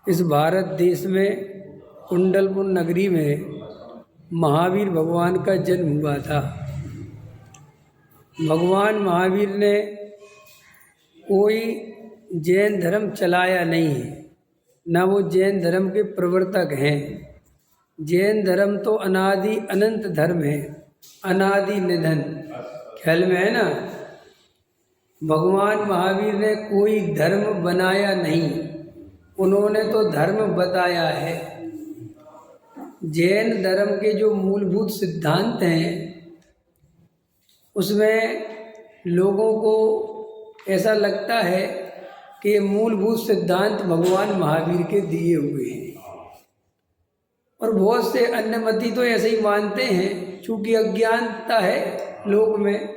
इस भारत देश में कुंडलपुर नगरी में महावीर भगवान का जन्म हुआ था। भगवान महावीर ने कोई जैन धर्म चलाया नहीं है, ना वो जैन धर्म के प्रवर्तक हैं। जैन धर्म तो अनादि अनंत धर्म है, अनादि निधन, ख्याल में है ना। भगवान महावीर ने कोई धर्म बनाया नहीं, उन्होंने तो धर्म बताया है। जैन धर्म के जो मूलभूत सिद्धांत हैं उसमें लोगों को ऐसा लगता है कि मूलभूत सिद्धांत भगवान महावीर के दिए हुए हैं, और बहुत से अन्य मती तो ऐसे ही मानते हैं। चूँकि अज्ञानता है लोक में,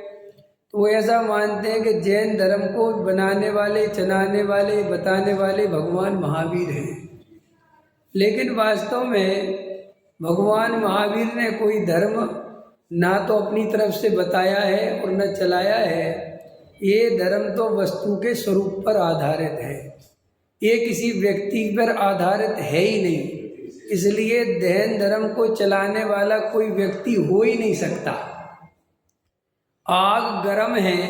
तो वो ऐसा मानते हैं कि जैन धर्म को बनाने वाले, चलाने वाले, बताने वाले भगवान महावीर हैं। लेकिन वास्तव में भगवान महावीर ने कोई धर्म ना तो अपनी तरफ से बताया है और न चलाया है। ये धर्म तो वस्तु के स्वरूप पर आधारित है, ये किसी व्यक्ति पर आधारित है ही नहीं। इसलिए जैन धर्म को चलाने वाला कोई व्यक्ति हो ही नहीं सकता। आग गर्म है,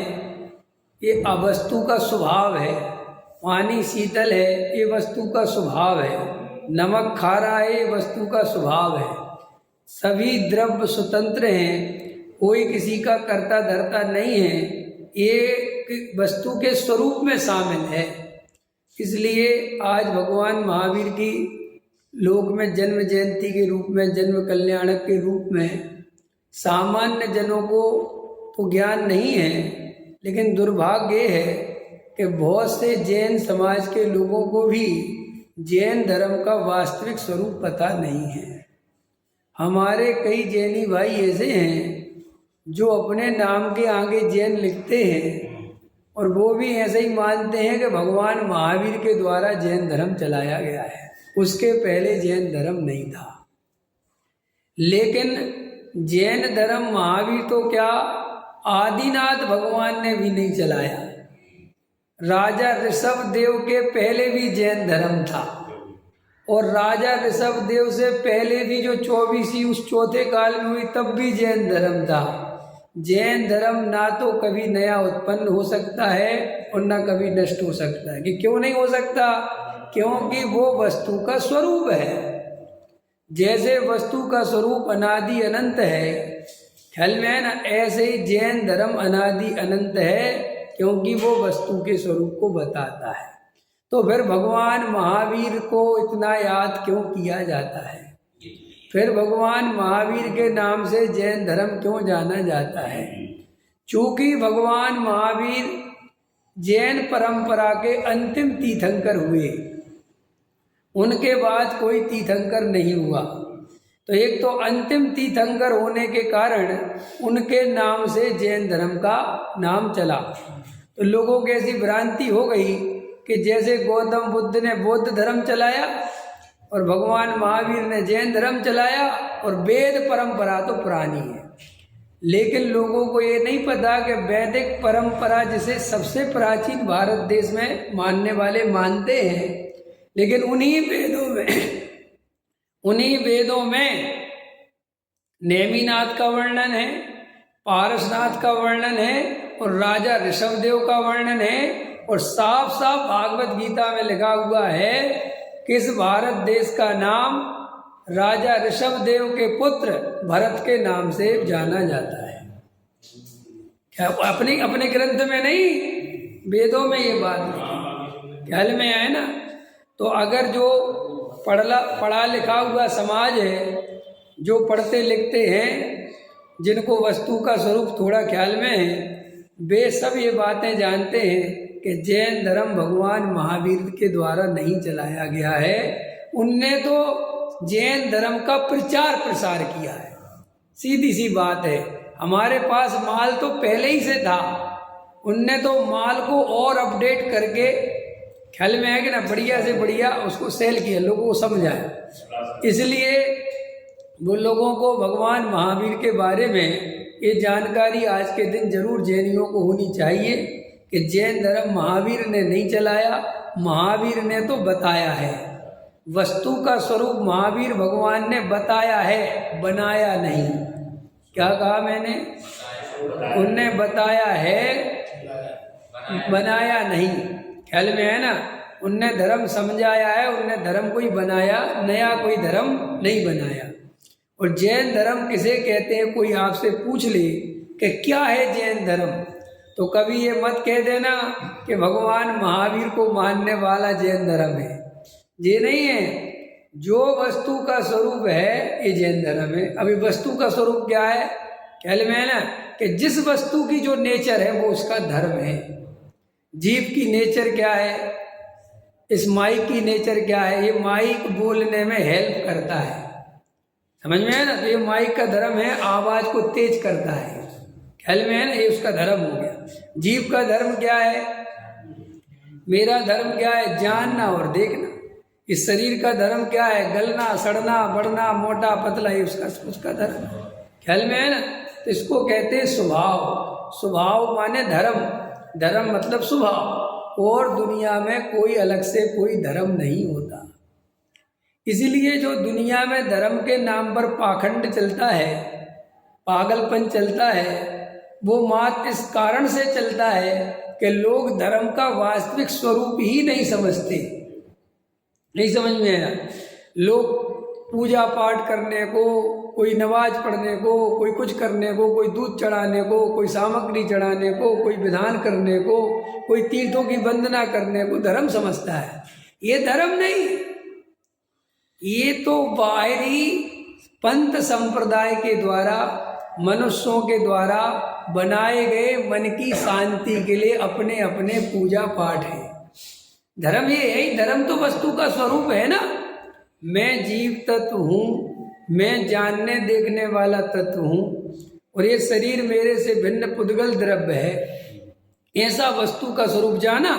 ये अवस्तु का स्वभाव है। पानी शीतल है, ये वस्तु का स्वभाव है। नमक खारा है, ये वस्तु का स्वभाव है। सभी द्रव्य स्वतंत्र हैं, कोई किसी का कर्ता धर्ता नहीं है, ये वस्तु के स्वरूप में शामिल है। इसलिए आज भगवान महावीर की लोक में जन्म जयंती के रूप में, जन्म कल्याणक के रूप में सामान्य जनों को तो ज्ञान नहीं है। लेकिन दुर्भाग्य है कि बहुत से जैन समाज के लोगों को भी जैन धर्म का वास्तविक स्वरूप पता नहीं है। हमारे कई जैनी भाई ऐसे हैं जो अपने नाम के आगे जैन लिखते हैं, और वो भी ऐसे ही मानते हैं कि भगवान महावीर के द्वारा जैन धर्म चलाया गया है, उसके पहले जैन धर्म नहीं था। लेकिन जैन धर्म महावीर तो क्या, आदिनाथ भगवान ने भी नहीं चलाया। राजा ऋषभ देव के पहले भी जैन धर्म था, और राजा ऋषभ देव से पहले भी जो 24वीं उस चौथे काल में हुई तब भी जैन धर्म था। जैन धर्म ना तो कभी नया उत्पन्न हो सकता है और ना कभी नष्ट हो सकता है। कि क्यों नहीं हो सकता? क्योंकि वो वस्तु का स्वरूप है। जैसे वस्तु का स्वरूप अनादि अनंत है, ख्याल में है ना, ऐसे ही जैन धर्म अनादि अनंत है, क्योंकि वो वस्तु के स्वरूप को बताता है। तो फिर भगवान महावीर को इतना याद क्यों किया जाता है? फिर भगवान महावीर के नाम से जैन धर्म क्यों जाना जाता है? चूँकि भगवान महावीर जैन परंपरा के अंतिम तीर्थंकर हुए, उनके बाद कोई तीर्थंकर नहीं हुआ। तो एक तो अंतिम तीर्थंकर होने के कारण उनके नाम से जैन धर्म का नाम चला। तो लोगों की ऐसी भ्रांति हो गई कि जैसे गौतम बुद्ध ने बौद्ध धर्म चलाया और भगवान महावीर ने जैन धर्म चलाया, और वेद परंपरा तो पुरानी है। लेकिन लोगों को ये नहीं पता कि वैदिक परंपरा जिसे सबसे प्राचीन भारत देश में मानने वाले मानते हैं, लेकिन उन्हीं वेदों में नेमिनाथ का वर्णन है, पारसनाथ का वर्णन है, और राजा ऋषभदेव का वर्णन है। और साफ साफ भागवत गीता में लिखा हुआ है कि इस भारत देश का नाम राजा ऋषभदेव के पुत्र भरत के नाम से जाना जाता है। क्या अपने ग्रंथ में नहीं, वेदों में ये बात लिखी, ख्याल में आए ना। तो अगर जो पढ़ा लिखा हुआ समाज है, जो पढ़ते लिखते हैं, जिनको वस्तु का स्वरूप थोड़ा ख्याल में है, वे सब ये बातें जानते हैं कि जैन धर्म भगवान महावीर के द्वारा नहीं चलाया गया है। उनने तो जैन धर्म का प्रचार प्रसार किया है। सीधी सी बात है, हमारे पास माल तो पहले ही से था, उनने तो माल को और अपडेट करके, ख्याल में है कि ना, बढ़िया से बढ़िया उसको सेल किया, लोगों को समझाया। इसलिए वो लोगों को भगवान महावीर के बारे में ये जानकारी आज के दिन जरूर जैनियों को होनी चाहिए कि जैन धर्म महावीर ने नहीं चलाया, महावीर ने तो बताया है। वस्तु का स्वरूप महावीर भगवान ने बताया है, बनाया नहीं। क्या कहा मैंने? उनने बताया है, बनाया नहीं। ख्याल में है ना? उनने धर्म समझाया है, उनने धर्म कोई बनाया, नया कोई धर्म नहीं बनाया। और जैन धर्म किसे कहते हैं? कोई आपसे पूछ ले कि क्या है जैन धर्म, तो कभी ये मत कह देना कि भगवान महावीर को मानने वाला जैन धर्म है। ये नहीं है। जो वस्तु का स्वरूप है ये जैन धर्म है। अभी वस्तु का स्वरूप क्या है? ख्याल में है ना कि जिस वस्तु की जो नेचर है वो उसका धर्म है। जीव की नेचर क्या है? इस माइक की नेचर क्या है? ये माइक बोलने में हेल्प करता है, समझ में है ना? तो ये माइक का धर्म है, आवाज को तेज करता है। ख्याल में है ना? ये उसका धर्म हो गया। जीव का धर्म क्या है? मेरा धर्म क्या है? जानना और देखना। इस शरीर का धर्म क्या है? गलना, सड़ना, बढ़ना, मोटा पतला, ये उसका धर्म है। ख्याल में है ना? तो इसको कहते हैं स्वभाव। स्वभाव माने धर्म, धर्म मतलब स्वभाव। और दुनिया में कोई अलग से कोई धर्म नहीं होता। इसीलिए जो दुनिया में धर्म के नाम पर पाखंड चलता है, पागलपन चलता है, वो मात्र इस कारण से चलता है कि लोग धर्म का वास्तविक स्वरूप ही नहीं समझते। नहीं समझ में आया? लोग पूजा पाठ करने को, कोई नमाज पढ़ने को, कोई कुछ करने को, कोई दूध चढ़ाने को, कोई सामग्री चढ़ाने को, कोई विधान करने को, कोई तीर्थों की वंदना करने को धर्म समझता है। ये धर्म नहीं, ये तो बाहरी पंथ संप्रदाय के द्वारा, मनुष्यों के द्वारा बनाए गए मन की शांति के लिए अपने अपने पूजा पाठ है। धर्म ये है। धर्म तो वस्तु का स्वरूप है ना। मैं जीव तत्व हूँ, मैं जानने देखने वाला तत्व हूँ, और ये शरीर मेरे से भिन्न पुद्गल द्रव्य है। ऐसा वस्तु का स्वरूप जाना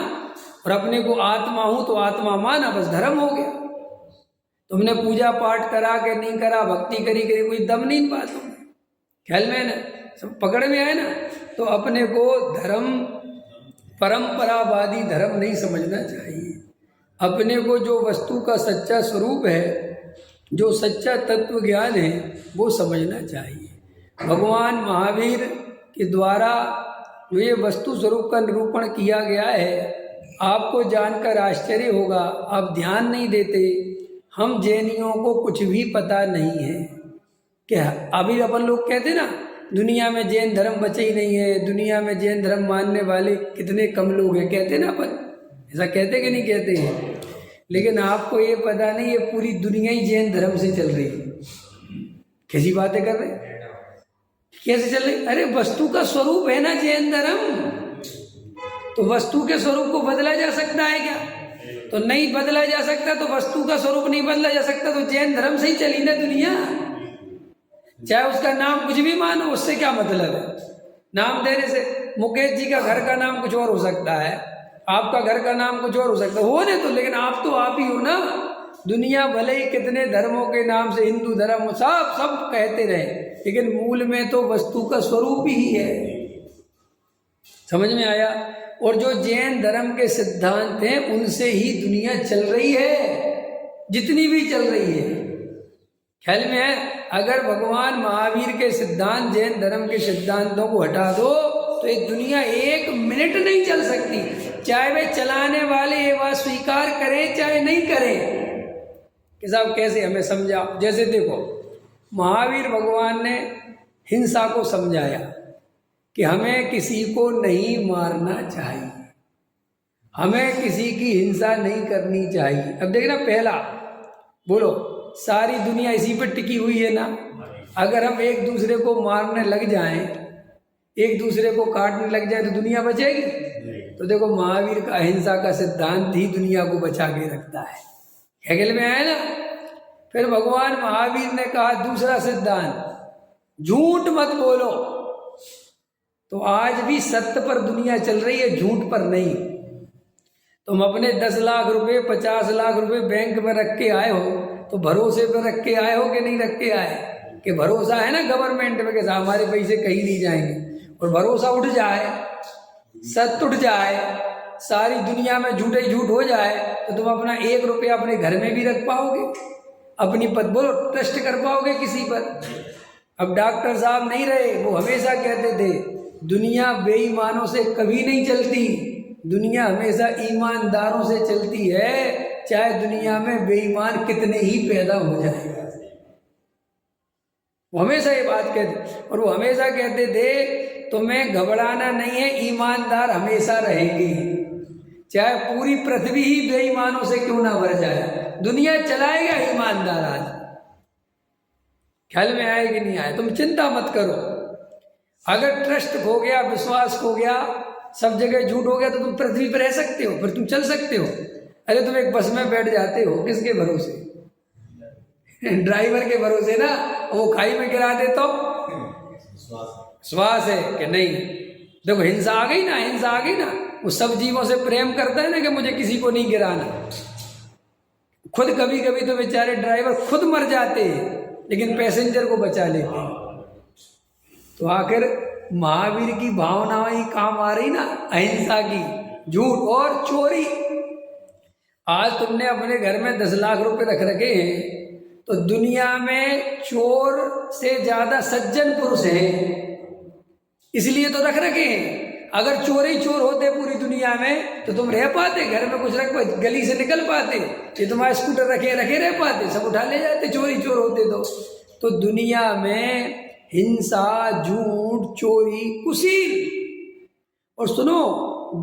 और अपने को आत्मा हूँ तो आत्मा माना, बस धर्म हो गया। तुमने पूजा पाठ करा के नहीं करा, भक्ति करी कोई दम नहीं इन बातों में। ख्याल में है ना? सब पकड़ में आए ना? तो अपने को धर्म, परंपरावादी धर्म नहीं समझना चाहिए। अपने को जो वस्तु का सच्चा स्वरूप है, जो सच्चा तत्व ज्ञान है, वो समझना चाहिए। भगवान महावीर के द्वारा जो ये वस्तु स्वरूप का निरूपण किया गया है, आपको जानकर आश्चर्य होगा। आप ध्यान नहीं देते। हम जैनियों को कुछ भी पता नहीं है। क्या अभी अपन लोग कहते ना दुनिया में जैन धर्म बचे ही नहीं है, दुनिया में जैन धर्म मानने वाले कितने कम लोग हैं, कहते ना अपन। ऐसा कहते कि नहीं कहते हैं? लेकिन आपको ये पता नहीं ये पूरी दुनिया ही जैन धर्म से चल रही है। कैसी बातें कर रहे हैं? कैसे चल रही? अरे वस्तु का स्वरूप है ना जैन धर्म, तो वस्तु के स्वरूप को बदला जा सकता है क्या? तो नहीं बदला जा सकता। तो वस्तु का स्वरूप नहीं बदला जा सकता तो जैन धर्म से ही चली ना दुनिया। चाहे उसका नाम कुछ भी मानो, उससे क्या मतलब है? नाम देने से मुकेश जी का घर का नाम कुछ और हो सकता है, आपका घर का नाम कुछ और हो सकता है, हो नहीं तो, लेकिन आप तो आप ही हो ना। दुनिया भले ही कितने धर्मों के नाम से, हिंदू धर्म सब कहते रहे, लेकिन मूल में तो वस्तु का स्वरूप ही है। समझ में आया? और जो जैन धर्म के सिद्धांत हैं उनसे ही दुनिया चल रही है, जितनी भी चल रही है। ख्याल में है? अगर भगवान महावीर के सिद्धांत, जैन धर्म के सिद्धांतों को हटा दो तो ये दुनिया एक मिनट नहीं चल सकती। चाहे वे चलाने वाले ये बात स्वीकार करें चाहे नहीं करें। कि साहब कैसे हमें समझाओ? जैसे देखो, महावीर भगवान ने हिंसा को समझाया कि हमें किसी को नहीं मारना चाहिए, हमें किसी की हिंसा नहीं करनी चाहिए। अब देखना, पहला बोलो, सारी दुनिया इसी पर टिकी हुई है ना। अगर हम एक दूसरे को मारने लग जाएं, एक दूसरे को काटने लग जाए तो दुनिया बचेगी? तो देखो, महावीर का अहिंसा का सिद्धांत ही दुनिया को बचा के रखता है। हेगल में आया ना? फिर भगवान महावीर ने कहा दूसरा सिद्धांत, झूठ मत बोलो। तो आज भी सत्य पर दुनिया चल रही है, झूठ पर नहीं। तुम अपने 10 लाख रुपए, 50 लाख रुपए बैंक में रख के आए हो तो भरोसे पर रख के आए हो कि नहीं रख के आए? कि भरोसा है ना गवर्नमेंट में कि हमारे पैसे कहीं नहीं जाएंगे। और भरोसा उठ जाए, सत्य उठ जाए, सारी दुनिया में झूठे झूठ हो जाए तो तुम अपना 1 रुपया अपने घर में भी रख पाओगे, अपनी पद बोलो ट्रस्ट कर पाओगे किसी पर। अब डॉक्टर साहब नहीं रहे, वो हमेशा कहते थे दुनिया बेईमानों से कभी नहीं चलती, दुनिया हमेशा ईमानदारों से चलती है, चाहे दुनिया में बेईमान कितने ही पैदा हो जाए। वो हमेशा ये बात कहते, और वो हमेशा कहते थे तुम्हें घबराना नहीं है, ईमानदार हमेशा रहेंगे, चाहे पूरी पृथ्वी ही बेईमानों से क्यों ना भर जाए, दुनिया चलाएगा ईमानदार। आज ख्याल में आए कि नहीं आए, तुम चिंता मत करो। अगर ट्रस्ट खो गया, विश्वास खो गया, सब जगह झूठ हो गया तो तुम पृथ्वी पर रह सकते हो, फिर तुम चल सकते हो। अरे तुम एक बस में बैठ जाते हो, किसके भरोसे? ड्राइवर के भरोसे ना, वो खाई में गिरा दे तो विश्वास है कि नहीं। देखो हिंसा आ गई ना, हिंसा आ गई ना, वो सब जीवों से प्रेम करता है ना कि मुझे किसी को नहीं गिराना। खुद कभी कभी तो बेचारे ड्राइवर खुद मर जाते हैं लेकिन पैसेंजर को बचा लेते हैं। तो आखिर महावीर की भावना ही काम आ रही ना, अहिंसा की, झूठ और चोरी। आज तुमने अपने घर में 10 लाख रुपए रख रखे हैं तो दुनिया में चोर से ज्यादा सज्जन पुरुष हैं, इसलिए तो रख रखे हैं। अगर चोर ही चोर होते पूरी दुनिया में तो तुम रह पाते, घर में कुछ रख गली से निकल पाते, ये तुम्हारे स्कूटर रखे रह पाते, सब उठा ले जाते, चोर ही चोर होते तो दुनिया में हिंसा, झूठ, चोरी, कुशील। और सुनो,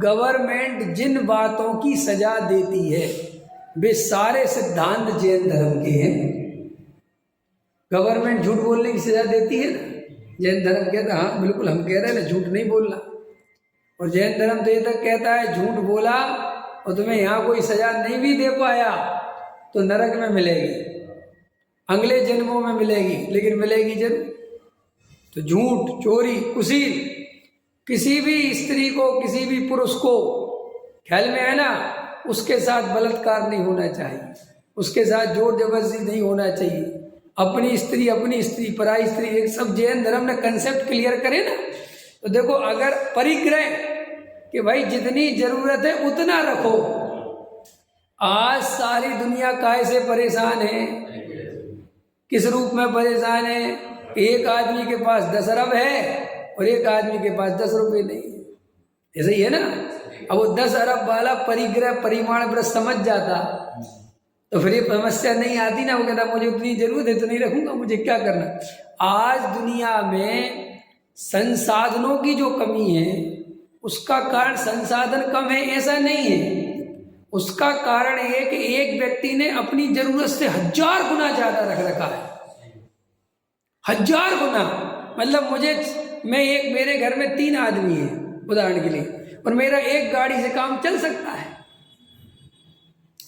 गवर्नमेंट जिन बातों की सजा देती है वे सारे सिद्धांत जैन धर्म के हैं। गवर्नमेंट झूठ बोलने की सजा देती है ना, जैन धर्म कहता हाँ बिल्कुल हम कह रहे हैं ना झूठ नहीं बोलना, और जैन धर्म तो ये तक कहता है झूठ बोला और तुम्हें यहाँ कोई सजा नहीं भी दे पाया तो नरक में मिलेगी, अगले जन्मों में मिलेगी, लेकिन मिलेगी जरूर। तो झूठ, चोरी, कुशील, किसी भी स्त्री को, किसी भी पुरुष को, ख्याल में है ना, उसके साथ बलात्कार नहीं होना चाहिए, उसके साथ जोर जबरदस्ती नहीं होना चाहिए। अपनी स्त्री, पराई स्त्री, एक सब जैन धर्म ने कंसेप्ट क्लियर करे ना। तो देखो अगर परिग्रह कि भाई जितनी जरूरत है उतना रखो। आज सारी दुनिया काहे से परेशान है, किस रूप में परेशान है? एक आदमी के पास 10 अरब है और एक आदमी के पास 10 रुपये नहीं है, ऐसे ही है ना। अब वो 10 अरब वाला परिग्रह परिमाण व्रत समझ जाता तो फिर ये समस्या नहीं आती ना। वो कहता मुझे उतनी जरूरत है तो नहीं रखूंगा, मुझे क्या करना। आज दुनिया में संसाधनों की जो कमी है उसका कारण संसाधन कम है ऐसा नहीं है, उसका कारण है कि एक व्यक्ति ने अपनी जरूरत से 1000 गुना ज्यादा रख रखा है। 1000 गुना मतलब मेरे घर में 3 आदमी है उदाहरण के लिए, और मेरा एक गाड़ी से काम चल सकता है,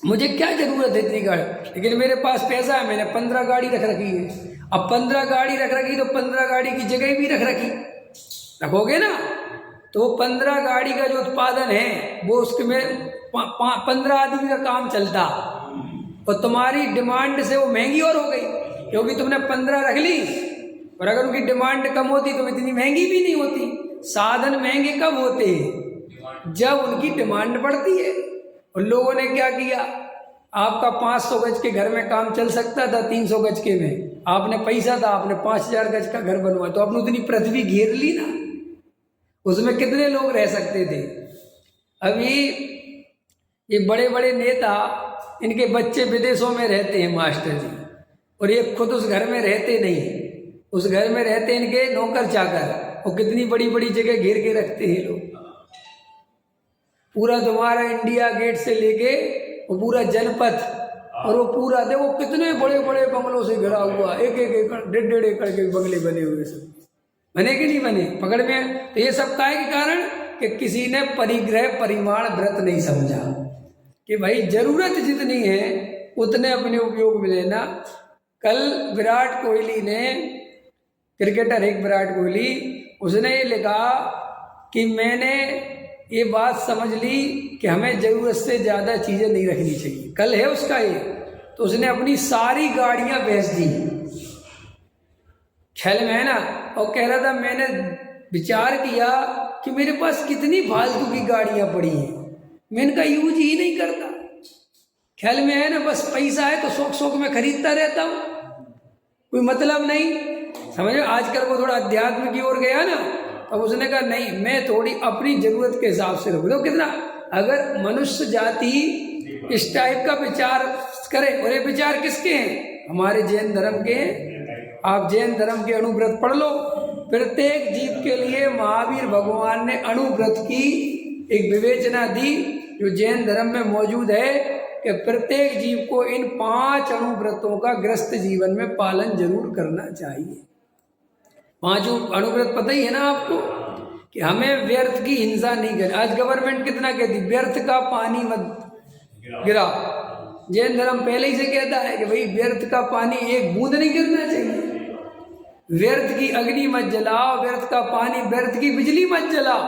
मुझे क्या जरूरत है इतनी गाड़ी, लेकिन मेरे पास पैसा है, मैंने 15 गाड़ी रख रखी है। अब 15 गाड़ी रख रखी तो 15 गाड़ी की जगह भी रख रखी, रखोगे ना, तो 15 गाड़ी का जो उत्पादन है वो उसके में 15 आदमी का काम चलता, और तुम्हारी डिमांड से वो महंगी और हो गई क्योंकि तुमने 15 रख ली, और अगर उनकी डिमांड कम होती तो इतनी महंगी भी नहीं होती। साधन महंगे कब होते हैं? जब उनकी डिमांड बढ़ती है। और लोगों ने क्या किया, आपका 500 गज के घर में काम चल सकता था 300 गज के में, आपने पैसा था, आपने 5000 गज का घर बनवाया तो आपने उतनी पृथ्वी घेर ली ना, उसमें कितने लोग रह सकते थे। अभी ये बड़े बड़े नेता, इनके बच्चे विदेशों में रहते हैं मास्टर जी, और ये खुद उस घर में रहते नहीं, उस घर में रहते इनके नौकर चाकर, और कितनी बड़ी बड़ी जगह घेर के रखते हैं लोग। पूरा तुम्हारा इंडिया गेट से लेके वो पूरा जनपद, और वो पूरा देखो कितने बड़े बड़े बंगलों से घिरा हुआ, 1-1 एकड़ 1.5 एकड़ के बंगले बने हुए, सब बने कि नहीं बने, पकड़ में। तो ये सब काहे के कारण कि किसी ने परिग्रह परिमाण व्रत नहीं समझा कि भाई जरूरत जितनी है उतने अपने उपयोग में लेना। कल विराट कोहली ने, क्रिकेटर एक विराट कोहली, उसने ये लिखा कि मैंने ये बात समझ ली कि हमें जरूरत से ज्यादा चीजें नहीं रखनी चाहिए। कल है उसका ये, तो उसने अपनी सारी गाड़ियां बेच दी, ख्याल में है ना, और कह रहा था मैंने विचार किया कि मेरे पास कितनी फालतू की गाड़ियां पड़ी हैं, मैं इनका यूज ही नहीं करता। ख्याल में है ना, बस पैसा है तो शौक शौक में खरीदता रहता हूँ, कोई मतलब नहीं। समझो आजकल वो थोड़ा अध्यात्म की ओर गया ना, अब उसने कहा नहीं, मैं थोड़ी अपनी जरूरत के हिसाब से रखूँ। तो कितना, अगर मनुष्य जाति इस टाइप का विचार करे, और ये विचार किसके हैं? हमारे जैन धर्म के हैं। आप जैन धर्म के अणुव्रत पढ़ लो। प्रत्येक जीव के लिए महावीर भगवान ने अणुव्रत की एक विवेचना दी, जो जैन धर्म में मौजूद है, कि प्रत्येक जीव को इन 5 अणुव्रतों का ग्रस्त जीवन में पालन जरूर करना चाहिए। 5 अणुव्रत पता ही है ना आपको, कि हमें व्यर्थ की हिंसा नहीं करनी। आज गवर्नमेंट कितना कहती, व्यर्थ का पानी मत गिरा। जैन धर्म पहले ही से कहता है कि भाई व्यर्थ का पानी एक बूंद नहीं गिरना चाहिए, व्यर्थ की अग्नि मत जलाओ, व्यर्थ का पानी, व्यर्थ की बिजली मत जलाओ।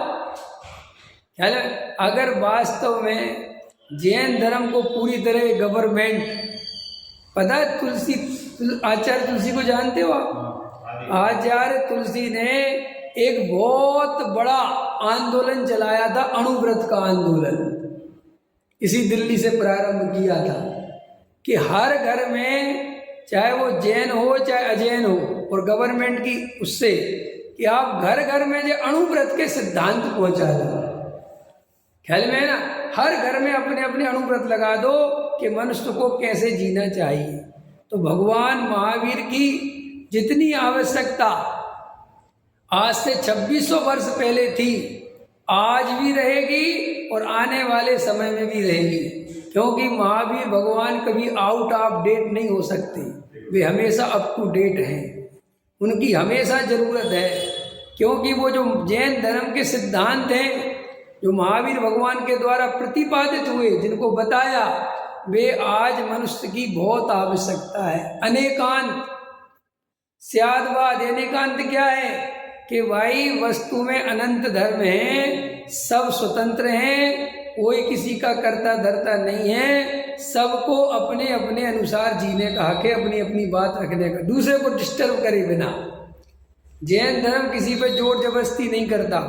ख्याल है? अगर वास्तव में जैन धर्म को पूरी तरह गवर्नमेंट, पता है आचार्य तुलसी को जानते हो आप? आचार्य तुलसी ने एक बहुत बड़ा आंदोलन चलाया था, अणुव्रत का आंदोलन। इसी दिल्ली से प्रारंभ किया था कि हर घर में, चाहे वो जैन हो चाहे अजैन हो, और गवर्नमेंट की उससे कि आप घर घर में जो अणुव्रत के सिद्धांत पहुंचा दो। ख्याल में है ना, हर घर में अपने अपने अणुव्रत लगा दो कि मनुष्य को कैसे जीना चाहिए। तो भगवान महावीर की जितनी आवश्यकता आज से 2600 वर्ष पहले थी, आज भी रहेगी और आने वाले समय में भी रहेगी, क्योंकि महावीर भगवान कभी आउट ऑफ डेट नहीं हो सकते। वे हमेशा अप टू डेट हैं, उनकी हमेशा जरूरत है, क्योंकि वो जो जैन धर्म के सिद्धांत हैं, जो महावीर भगवान के द्वारा प्रतिपादित हुए, जिनको बताया, वे आज मनुष्य की बहुत आवश्यकता है। अनेकांत स्यादवाद, अनेकांत क्या है? कि भाई वस्तु में अनंत धर्म है, सब स्वतंत्र हैं, कोई किसी का कर्ता धर्ता नहीं है, सबको अपने अपने अनुसार जीने का हक है, अपनी अपनी बात रखने का, दूसरे को डिस्टर्ब करे बिना। जैन धर्म किसी पे जोर जबरदस्ती नहीं करता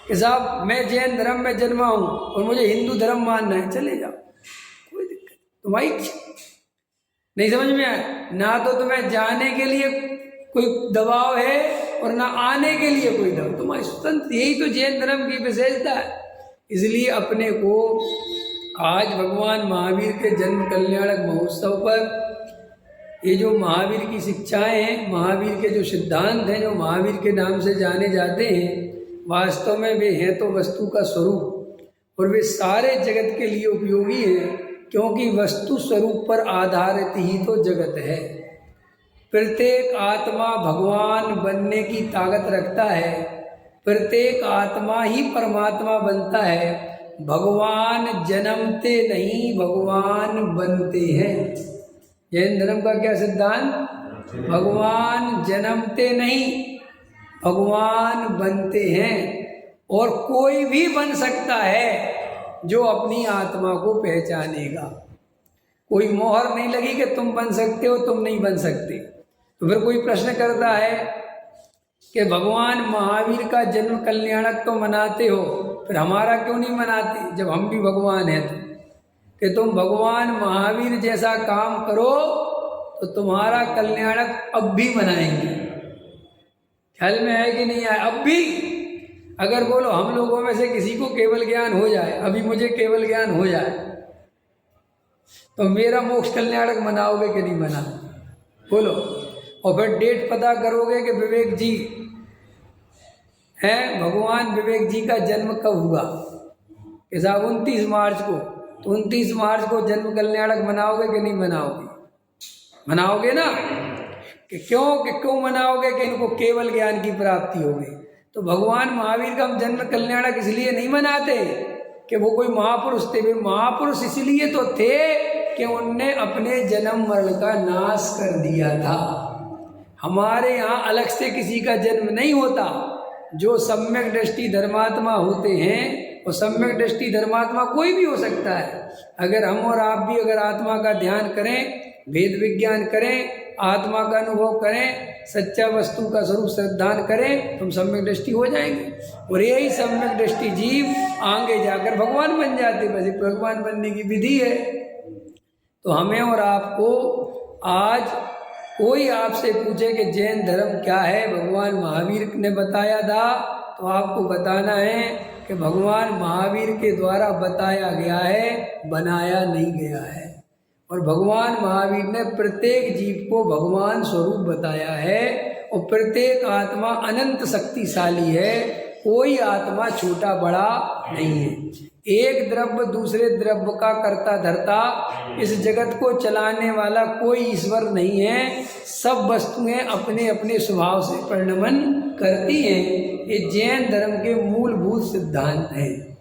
कि साहब मैं जैन धर्म में जन्मा हूँ और मुझे हिंदू धर्म मानना है, चले जाओ, कोई दिक्कत, तुम्हारी नहीं। समझ में आया ना? तो तुम्हें जाने के लिए कोई दबाव है और ना आने के लिए कोई दबाव, तुम्हारी स्वतंत्र। यही तो जैन धर्म की विशेषता है। इसलिए अपने को आज भगवान महावीर के जन्म कल्याणक महोत्सव पर ये जो महावीर की शिक्षाएं हैं, महावीर के जो सिद्धांत हैं, जो महावीर के नाम से जाने जाते हैं, वास्तव में वे हैं तो वस्तु का स्वरूप, और वे सारे जगत के लिए उपयोगी हैं, क्योंकि वस्तु स्वरूप पर आधारित ही तो जगत है। प्रत्येक आत्मा भगवान बनने की ताकत रखता है, प्रत्येक आत्मा ही परमात्मा बनता है। भगवान जन्मते नहीं, भगवान बनते हैं। जैन धर्म का क्या सिद्धांत? भगवान जन्मते नहीं, भगवान बनते हैं। और कोई भी बन सकता है जो अपनी आत्मा को पहचानेगा। कोई मोहर नहीं लगी कि तुम बन सकते हो, तुम नहीं बन सकते। तो फिर कोई प्रश्न करता है कि भगवान महावीर का जन्म कल्याणक तो मनाते हो, फिर हमारा क्यों नहीं मनाते जब हम भी भगवान हैं? तो कि तुम भगवान महावीर जैसा काम करो तो तुम्हारा कल्याणक अब भी मनाएंगे। ख्याल में है कि नहीं है? अब भी अगर बोलो हम लोगों में से किसी को केवल ज्ञान हो जाए, अभी मुझे केवल ज्ञान हो जाए, तो मेरा मोक्ष कल्याणक मनाओगे कि नहीं मना? बोलो। और फिर डेट पता करोगे कि विवेक जी हैं, भगवान विवेक जी का जन्म कब हुआ? कि साहब 29 मार्च को। तो 29 मार्च को जन्म कल्याणक मनाओगे कि नहीं मनाओगे? मनाओगे ना? कि क्यों मनाओगे? कि इनको केवल ज्ञान की प्राप्ति होगी। तो भगवान महावीर का हम जन्म कल्याणक इसलिए नहीं मनाते कि वो कोई महापुरुष थे। वे महापुरुष इसलिए तो थे कि उनने अपने जन्म मरण का नाश कर दिया था। हमारे यहाँ अलग से किसी का जन्म नहीं होता। जो सम्यक दृष्टि धर्मात्मा होते हैं, और सम्यक दृष्टि धर्मात्मा कोई भी हो सकता है। अगर हम और आप भी अगर आत्मा का ध्यान करें, वेद विज्ञान करें, आत्मा का अनुभव करें, सच्चा वस्तु का स्वरूप श्रद्धान करें, तुम सम्यक दृष्टि हो जाएंगे। और यही सम्यक दृष्टि जीव आगे जाकर भगवान बन जाते। बस भगवान बनने की विधि है। तो हमें और आपको आज कोई आपसे पूछे कि जैन धर्म क्या है, भगवान महावीर ने बताया था, तो आपको बताना है कि भगवान महावीर के द्वारा बताया गया है, बनाया नहीं गया है। और भगवान महावीर ने प्रत्येक जीव को भगवान स्वरूप बताया है और प्रत्येक आत्मा अनंत शक्तिशाली है, कोई आत्मा छोटा बड़ा नहीं है। एक द्रव्य दूसरे द्रव्य का कर्ता धर्ता, इस जगत को चलाने वाला कोई ईश्वर नहीं है। सब वस्तुएं अपने अपने स्वभाव से परिणमन करती हैं। ये जैन धर्म के मूलभूत सिद्धांत हैं।